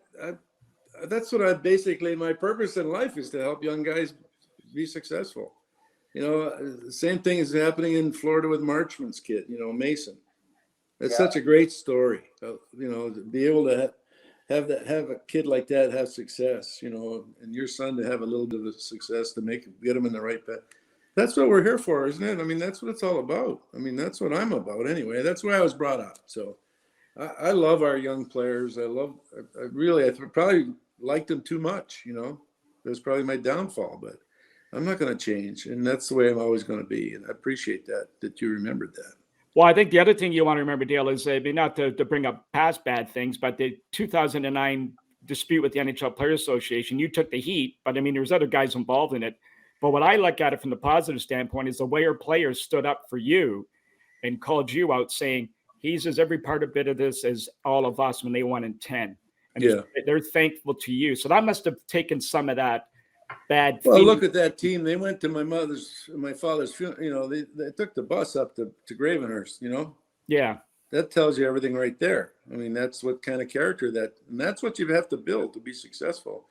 that's what I basically, my purpose in life is to help young guys be successful. The same thing is happening in Florida with Marchman's kid, Mason. That's such a great story. To be able to have a kid like that have success, and your son to have a little bit of success to get him in the right path. That's what we're here for, isn't it? I mean, that's what it's all about. I mean, that's what I'm about anyway. That's why I was brought up. So I love our young players. I probably liked them too much, That's probably my downfall, but I'm not going to change. And that's the way I'm always going to be. And I appreciate that you remembered that. Well, I think the other thing you want to remember, Dale, is not to bring up past bad things, but the 2009 dispute with the NHL Players Association, you took the heat, but I mean, there was other guys involved in it. But what I look at it from the positive standpoint is the way our players stood up for you and called you out, saying he's as every part of this as all of us when they won in 10. And they're thankful to you. So that must have taken some of that bad. Well, look at that team. They went to my father's funeral. They took the bus up to Gravenhurst, Yeah. That tells you everything right there. I mean, that's what kind of character and that's what you have to build to be successful.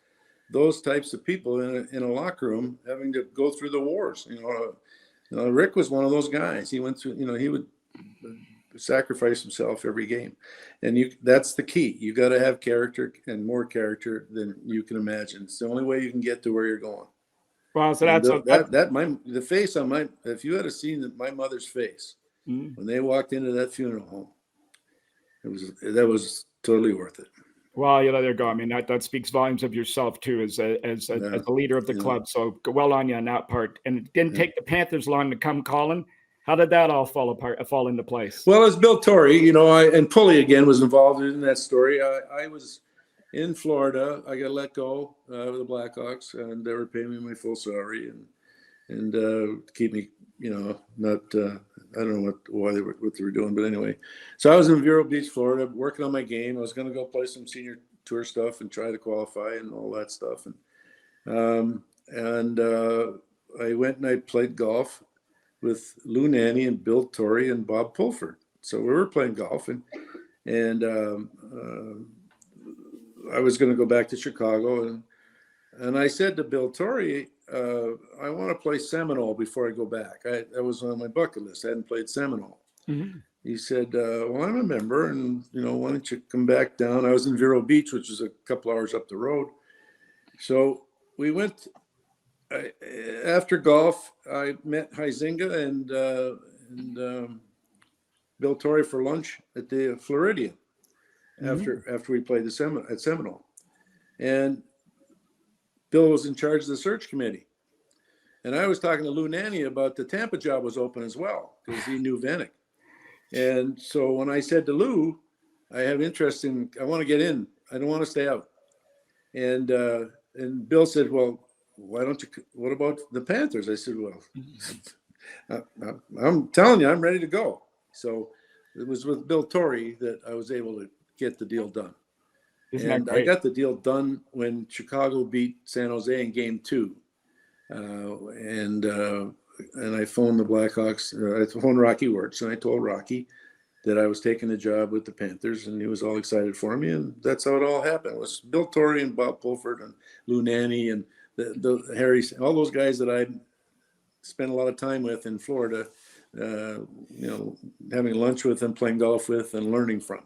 Those types of people in a locker room having to go through the wars. Rick was one of those guys. He went through, he would sacrifice himself every game. And that's the key. You got to have character, and more character than you can imagine. It's the only way you can get to where you're going. Well, so the face on if you had seen my mother's face when they walked into that funeral home, that was totally worth it. Well, there you go. I mean, that speaks volumes of yourself too, as a leader of the club. So well on you on that part. And it didn't take the Panthers long to come calling. How did that all fall into place? Well, as Bill Torrey, and Pulley again was involved in that story. I was in Florida. I got let go with the Blackhawks, and they were paying me my full salary and keep me, not. I don't know what they were doing, but anyway. So I was in Vero Beach, Florida, working on my game. I was going to go play some senior tour stuff and try to qualify and all that stuff. And I went and I played golf with Lou Nanny and Bill Torrey and Bob Pulford. So we were playing golf, and I was going to go back to Chicago, and I said to Bill Torrey, I want to play Seminole before I go back. That was on my bucket list. I hadn't played Seminole. Mm-hmm. He said, well, I'm a member, and why don't you come back down? I was in Vero Beach, which is a couple hours up the road. So we went. After golf, I met Huizinga and Bill Torrey for lunch at the Floridian after we played at Seminole. And Bill was in charge of the search committee. And I was talking to Lou Nanny about the Tampa job was open as well, because he knew Vanek. And so when I said to Lou, I have interest I want to get in. I don't want to stay out. And Bill said, well, what about the Panthers? I said, well, I'm telling you, I'm ready to go. So it was with Bill Torrey that I was able to get the deal done. And I got the deal done when Chicago beat San Jose in Game 2. And I phoned the Blackhawks. I phoned Rocky Wirtz, and I told Rocky that I was taking the job with the Panthers, and he was all excited for me. And that's how it all happened. It was Bill Torrey and Bob Pulford and Lou Nanny and the Harry, all those guys that I spent a lot of time with in Florida, having lunch with and playing golf with and learning from.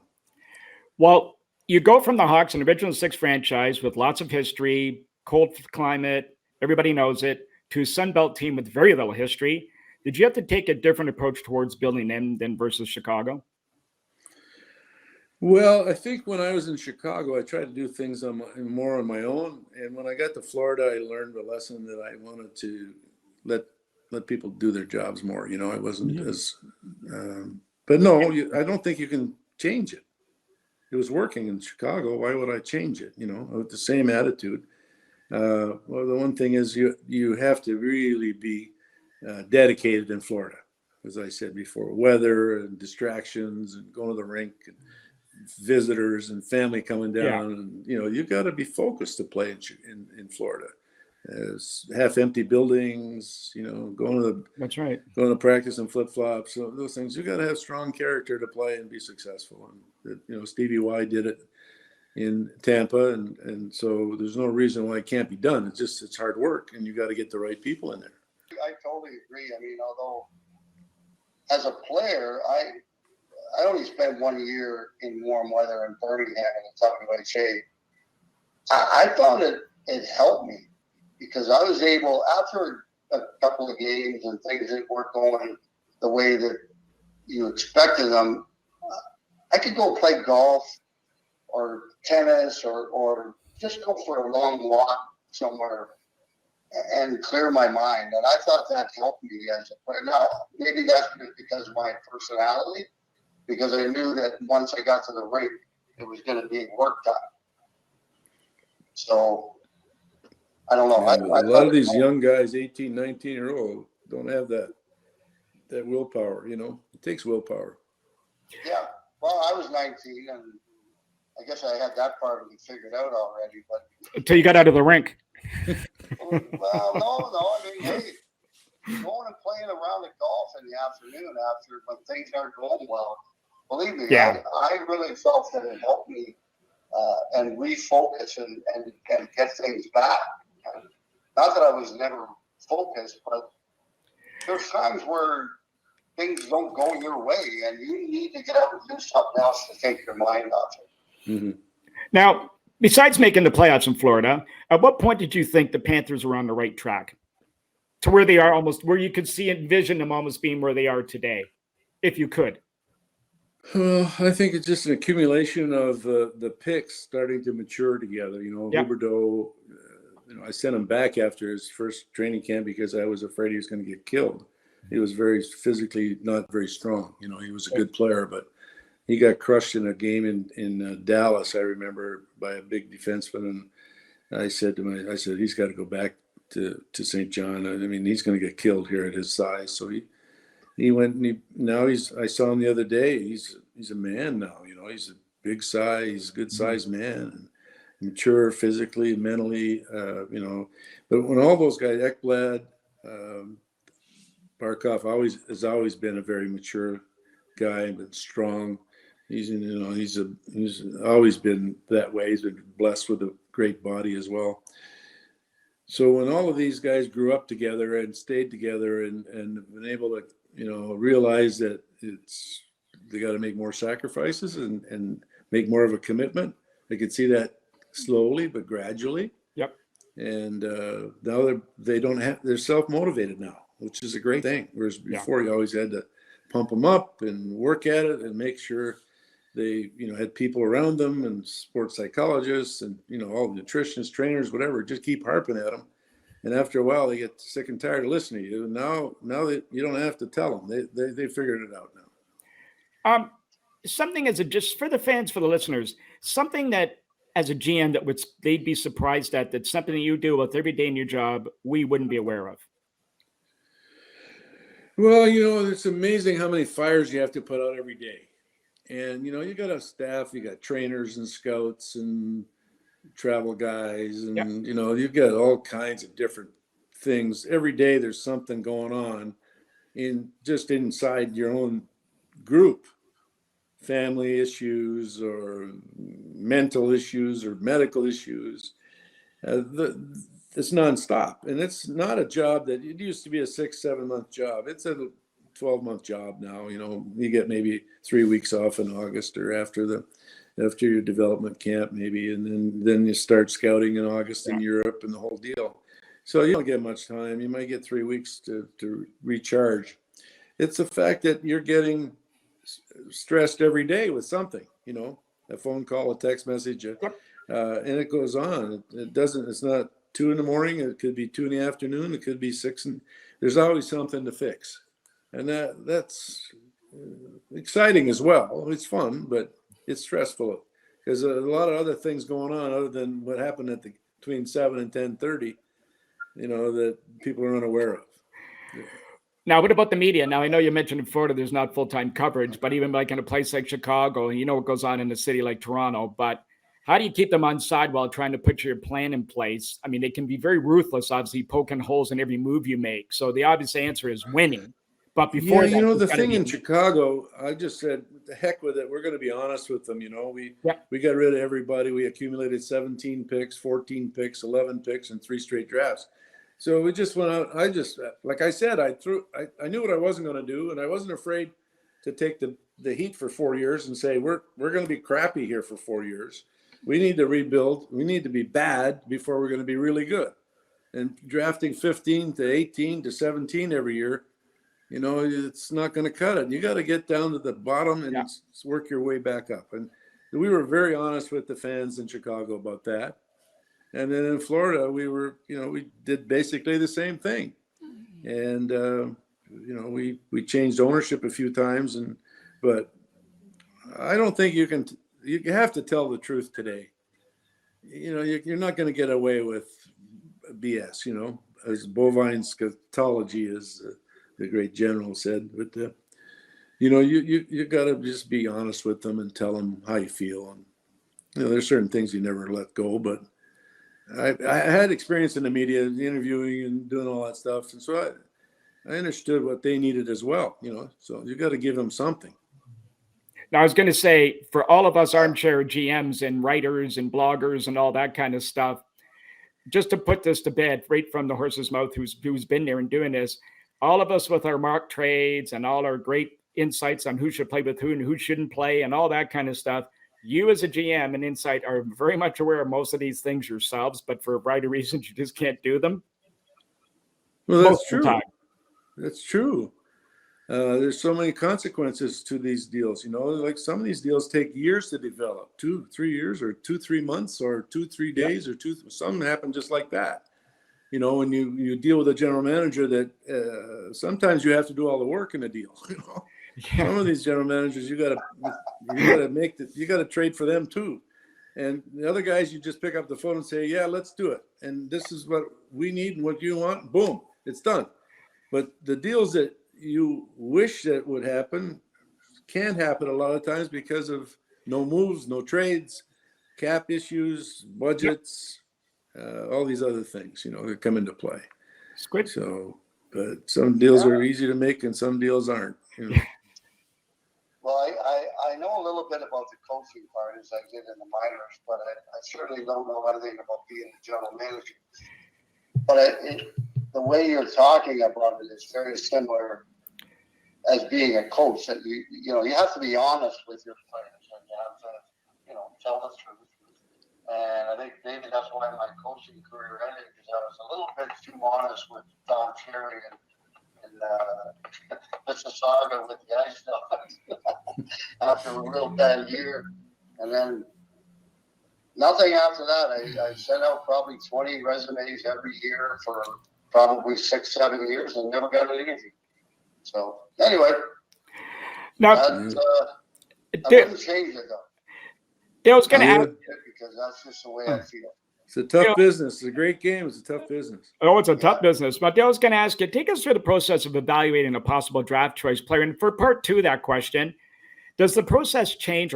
Well, you go from the Hawks, an original six franchise with lots of history, cold climate, everybody knows it, to a Sun Belt team with very little history. Did you have to take a different approach towards building them than versus Chicago? Well, I think when I was in Chicago, I tried to do things more on my own. And when I got to Florida, I learned a lesson that I wanted to let people do their jobs more. You know, I wasn't as, but no, I don't think you can change it. It was working in Chicago. Why would I change it? You know, with the same attitude. Well, the one thing is you have to really be dedicated in Florida, as I said before, weather and distractions and going to the rink and visitors and family coming down. And, you know, you got to be focused to play in Florida. Half empty buildings, you know, going to practice in flip flops. So those things, you got to have strong character to play and be successful. And, you know, Stevie Y did it in Tampa. And so there's no reason why it can't be done. It's hard work, and you got to get the right people in there. I totally agree. I mean, although as a player, I only spent 1 year in warm weather in Birmingham in the WHA. I found it helped me because I was able, after a couple of games and things that weren't going the way that you expected them, I could go play golf or tennis or just go for a long walk somewhere and clear my mind. And I thought that helped me as a player. Now, maybe that's because of my personality, because I knew that once I got to the rink, it was going to be work time. So, I don't know. A lot of these young guys, 18, 19-year-old, don't have that willpower, you know. It takes willpower. Yeah. Well, I was 19, and I guess I had that part of it figured out already. But until you got out of the rink. Well, no. I mean, hey, going and playing a round of golf in the afternoon after when things aren't going well, believe me, I really felt that it helped me and refocus and get things back. Not that I was never focused, but there's times where things don't go your way and you need to get out and do something else to take your mind off it. Mm-hmm. Now, besides making the playoffs in Florida, at what point did you think the Panthers were on the right track to where they are, almost where you could envision them almost being where they are today, if you could? Well, I think it's just an accumulation of the picks starting to mature together. You know, Huberdeau, you know, I sent him back after his first training camp because I was afraid he was going to get killed. He was very physically not very strong. You know, he was a good player, but he got crushed in a game in Dallas, I remember, by a big defenseman. And I said to him, he's got to go back to St. John. I mean, he's going to get killed here at his size. So he went, and I saw him the other day. He's a man now. You know, he's a big size, he's a good sized man, and mature physically, mentally. You know, but when all those guys, Ekblad, Barkov, has always been a very mature guy, but strong. He's always been that way. He's been blessed with a great body as well. So when all of these guys grew up together and stayed together and been able to, you know, realize that they got to make more sacrifices and make more of a commitment. They could see that slowly but gradually. Yep. And now they're self-motivated now, which is a great thing. Whereas before you always had to pump them up and work at it and make sure they, you know, had people around them and sports psychologists and, you know, all the nutritionists, trainers, whatever, just keep harping at them. And after a while, they get sick and tired of listening to you. And now that you don't have to tell them, they figured it out now. Something just for the fans, for the listeners, something that as a GM that they'd be surprised at, that's something that you do with every day in your job, we wouldn't be aware of. Well, you know, it's amazing how many fires you have to put out every day. And, you know, you got a staff, you got trainers and scouts and travel guys, and, you know, you've got all kinds of different things. Every day there's something going on just inside your own group, family issues or mental issues or medical issues. It's nonstop. And it's not a job that it used to be a 6-7 month job. It's a 12-month job now. You know, you get maybe 3 weeks off in August or after after your development camp maybe, and then you start scouting in August in Europe and the whole deal. So you don't get much time. You might get 3 weeks to recharge. It's the fact that you're getting stressed every day with something, a phone call, a text message, and it goes on. It's not 2 in the morning. It could be 2 in the afternoon. It could be 6. And there's always something to fix. And that's exciting as well. It's fun, but it's stressful because a lot of other things going on other than what happened between 7 and 10:30, that people are unaware of. Now, what about the media? Now, I know you mentioned in Florida there's not full-time coverage, but even like in a place like Chicago, what goes on in a city like Toronto. But how do you keep them on side while trying to put your plan in place? I mean, they can be very ruthless, obviously, poking holes in every move you make. So the obvious answer is winning. But before the thing in Chicago, I just said, the heck with it. We're going to be honest with them. We got rid of everybody. We accumulated 17 picks, 14 picks, 11 picks, and 3 straight drafts. So we just went out. Like I said, I knew what I wasn't going to do, and I wasn't afraid to take the heat for 4 years and say, we're going to be crappy here for 4 years. We need to rebuild. We need to be bad before we're going to be really good. And drafting 15 to 18 to 17 every year, it's not going to cut it. You got to get down to the bottom and work your way back up. And we were very honest with the fans in Chicago about that. And then in Florida, we did basically the same thing. And, we changed ownership a few times. But I don't think you have to tell the truth today. You're not going to get away with BS, as bovine scatology, as the great general said. But, you got to just be honest with them and tell them how you feel. And, there's certain things you never let go, but I had experience in the media, interviewing and doing all that stuff. And so I understood what they needed as well, so you got to give them something. Now, I was going to say, for all of us armchair GMs and writers and bloggers and all that kind of stuff, just to put this to bed right from the horse's mouth, who's been there and doing this, all of us with our mock trades and all our great insights on who should play with who and who shouldn't play and all that kind of stuff, you as a GM and insight are very much aware of most of these things yourselves, but for a variety of reasons, you just can't do them. Well, that's true. That's true. There's so many consequences to these deals, like some of these deals take years to develop, 2-3 years or 2-3 months or 2-3 days or some happen just like that. When you deal with a general manager that sometimes you have to do all the work in a deal, Some of these general managers, you got to trade for them too. And the other guys, you just pick up the phone and say, yeah, let's do it. And this is what we need and what you want. Boom, it's done. But the deals that you wish that would happen can't happen a lot of times because of no moves, no trades, cap issues, budgets, all these other things, that come into play. Squid. So, but some deals are easy to make and some deals aren't. Well, I know a little bit about the coaching part as I did in the minors, but I certainly don't know anything about being a general manager. But the way you're talking about it is very similar as being a coach. That you have to be honest with your players and you have to tell the truth. And I think maybe that's why my coaching career ended, because I was a little bit too honest with Don Cherry and Mississauga with the Ice Dogs after a real bad year. And then nothing after that. I sent out probably 20 resumes every year for probably 6-7 years and never got an interview. So anyway, now, I wouldn't change it though. I was going to ask, because that's just the way I feel. It's a tough business. It's a great game. It's a tough business. Oh, it's a tough business. But I was going to ask you, take us through the process of evaluating a possible draft choice player. And for part 2 of that question, does the process change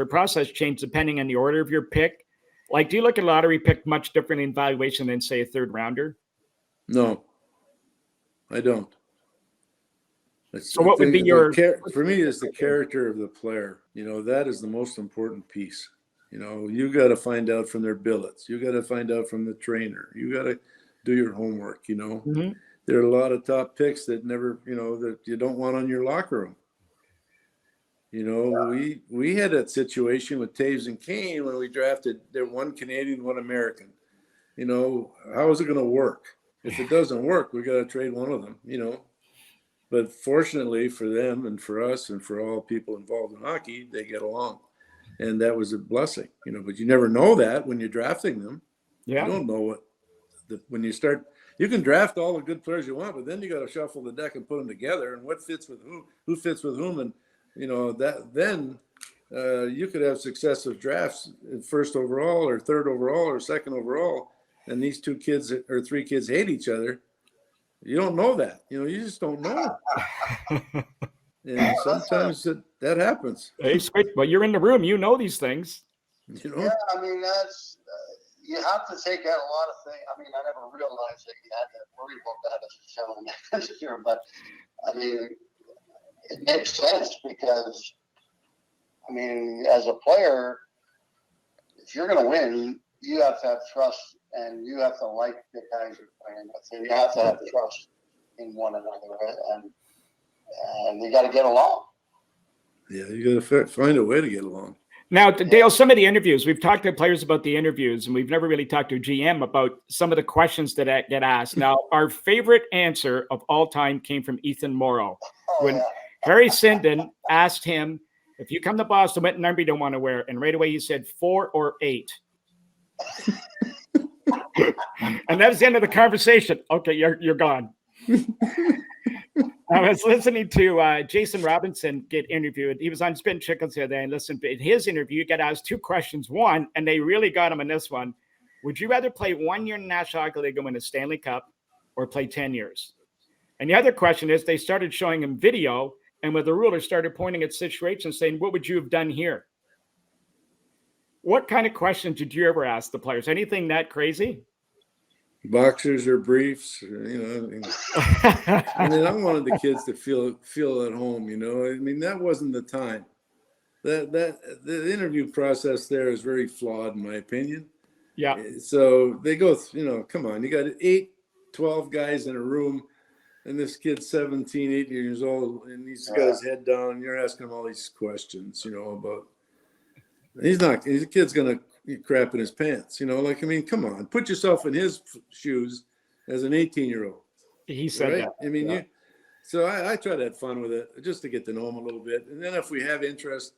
depending on the order of your pick? Like, do you look at a lottery pick much differently in valuation than, say, a third rounder? No, I don't. So what would be your... For me, it's the character of the player. That is the most important piece. You got to find out from their billets. You got to find out from the trainer. You got to do your homework. Mm-hmm. There are a lot of top picks that never, that you don't want on your locker room. You know, we had that situation with Taves and Kane when we drafted there one Canadian, one American. You know, how is it going to work? If it doesn't work, we got to trade one of them, you know. But fortunately for them and for us and for all people involved in hockey, they get along. And that was a blessing, you know, but you never know that when you're drafting them. Yeah. You don't know when you start, you can draft all the good players you want, but then you got to shuffle the deck and put them together and what fits with who fits with whom. And, you know, that then you could have successive drafts in first overall or third overall or second overall. And these two kids or three kids hate each other. You don't know that, you know, you just don't know. And sometimes that happens. Hey, Squid, well, you're in the room. You know these things. You know? Yeah, I mean, that's, you have to take out a lot of things. I mean, I never realized that you had to worry about that as a general manager, but I mean, it makes sense because, I mean, as a player, if you're going to win, you have to have trust and you have to like the guys you're playing with. And you have to have trust in one another, and you got to get along. Yeah, you got to find a way to get along. Now, Dale, some of the interviews, we've talked to players about the interviews, and we've never really talked to a GM about some of the questions that get asked. Now, our favorite answer of all time came from Ethan Morrow. When Harry Sinden asked him, if you come to Boston, what number you don't want to wear? And right away he said 4 or 8. And that was the end of the conversation. Okay, you're gone. I was listening to Jason Robinson get interviewed. He was on Spin Chickens the other day, and listened to his interview. You got asked 2 questions. One, and they really got him in this one. Would you rather play 1 year in the National Hockey League and win a Stanley Cup or play 10 years? And the other question is, they started showing him video, and with the ruler started pointing at situations saying, what would you have done here? What kind of questions did you ever ask the players? Anything that crazy? Boxers or briefs, you know. I mean, I wanted the kids to feel at home, you know. I mean, that wasn't the time. The interview process there is very flawed, in my opinion. Yeah. So they go, you know, come on, you got 12 guys in a room, and this kid's 17, 18 years old, and he's got his head down, and you're asking him all these questions, you know, about. The kid's gonna crap in his pants, you know. Like, I mean, come on, put yourself in his shoes as an 18-year-old. He said right? that. I mean, so I try to have fun with it just to get to know him a little bit, and then if we have interest,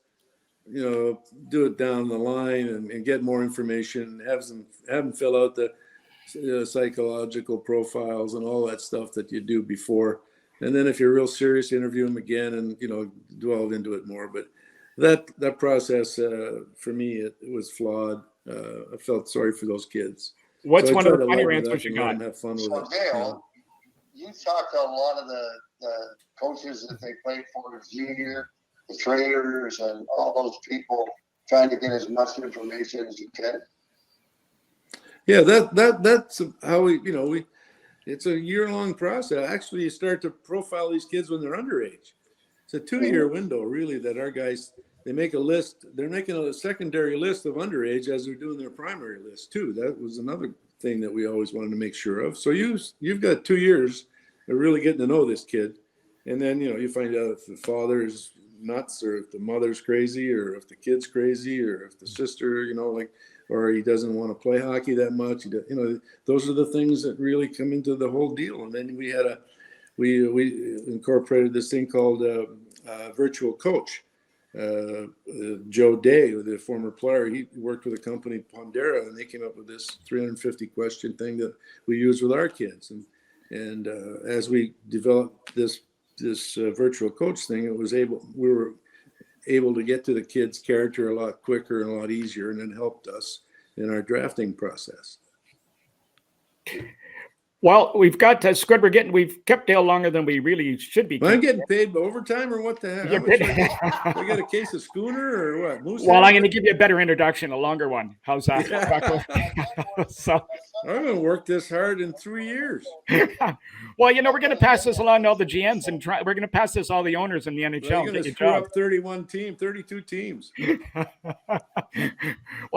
you know, do it down the line and get more information. Have them fill out the psychological profiles and all that stuff that you do before, and then if you're real serious, interview them again and, you know, delve into it more. But that process for me, it was flawed. I felt sorry for those kids. What's one of the funnier answers you got? Have fun with So, it. Dale, you talked to a lot of the coaches that they played for as junior, the trainers, and all those people, trying to get as much information as you can. Yeah, that's how we it's a year-long process. Actually, you start to profile these kids when they're underage. It's a 2-year window, really, that our guys, they make a list. They're making a secondary list of underage as they're doing their primary list, too. That was another thing that we always wanted to make sure of. So you've got 2 years of really getting to know this kid. And then, you know, you find out if the father's nuts or if the mother's crazy or if the kid's crazy or if the sister, you know, like, or he doesn't want to play hockey that much. You know, those are the things that really come into the whole deal. And then we incorporated this thing called virtual coach. Joe Day, the former player, he worked with a company, Pondera, and they came up with this 350 question thing that we use with our kids. And as we developed this virtual coach thing, we were able to get to the kid's character a lot quicker and a lot easier, and it helped us in our drafting process. Well, we've got Squid. We've kept Dale longer than we really should be. I'm getting paid overtime, or what the heck? We got a case of Schooner or what? Moose Well, head? I'm going to give you a better introduction, a longer one. How's that? So, I haven't worked this hard in 3 years. well, you know, we're going to pass this along to all the GMs, and we're going to pass this all the owners in the NHL. Well, you're going to screw up 32 teams. Well,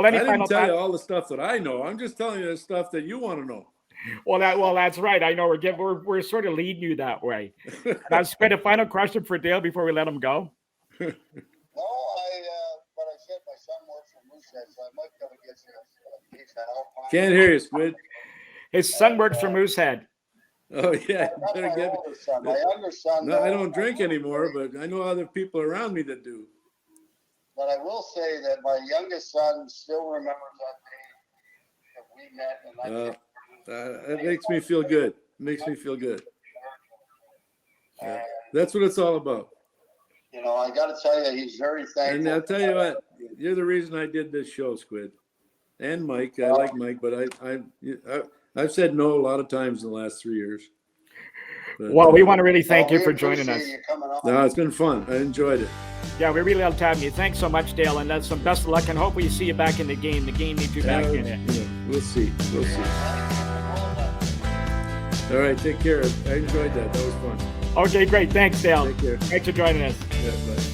any I final didn't tell you thoughts? all the stuff that I know. I'm just telling you the stuff that you want to know. Well, that's right. I know we're sort of leading you that way. Now, Squid, a final question for Dale before we let him go. so I might be able to get you a piece of Alpine. Can't hear you, Squid. His son works for Moosehead. Oh yeah, Not better my get me. older son. My younger son. No, I don't drink anymore, but I know other people around me that do. But I will say that my youngest son still remembers that day that we met, and It makes me feel good. Makes me feel good. Yeah. That's what it's all about. you know, I got to tell you, he's very thankful. And I'll tell you what, you're the reason I did this show, Squid, and Mike. I like Mike, but I've said no a lot of times in the last 3 years. But, Well, we want to really thank you we for joining us. appreciate you coming on. No, it's been fun. I enjoyed it. Yeah, we really loved having you. Thanks so much, Dale, and that's some best of luck, and hope we see you back in the game. The game needs you back in it. Yeah, we'll see. We'll see. All right, take care. I enjoyed that. That was fun. Okay, great. Thanks, Dale. Take care. Thanks for joining us. Yeah, bye.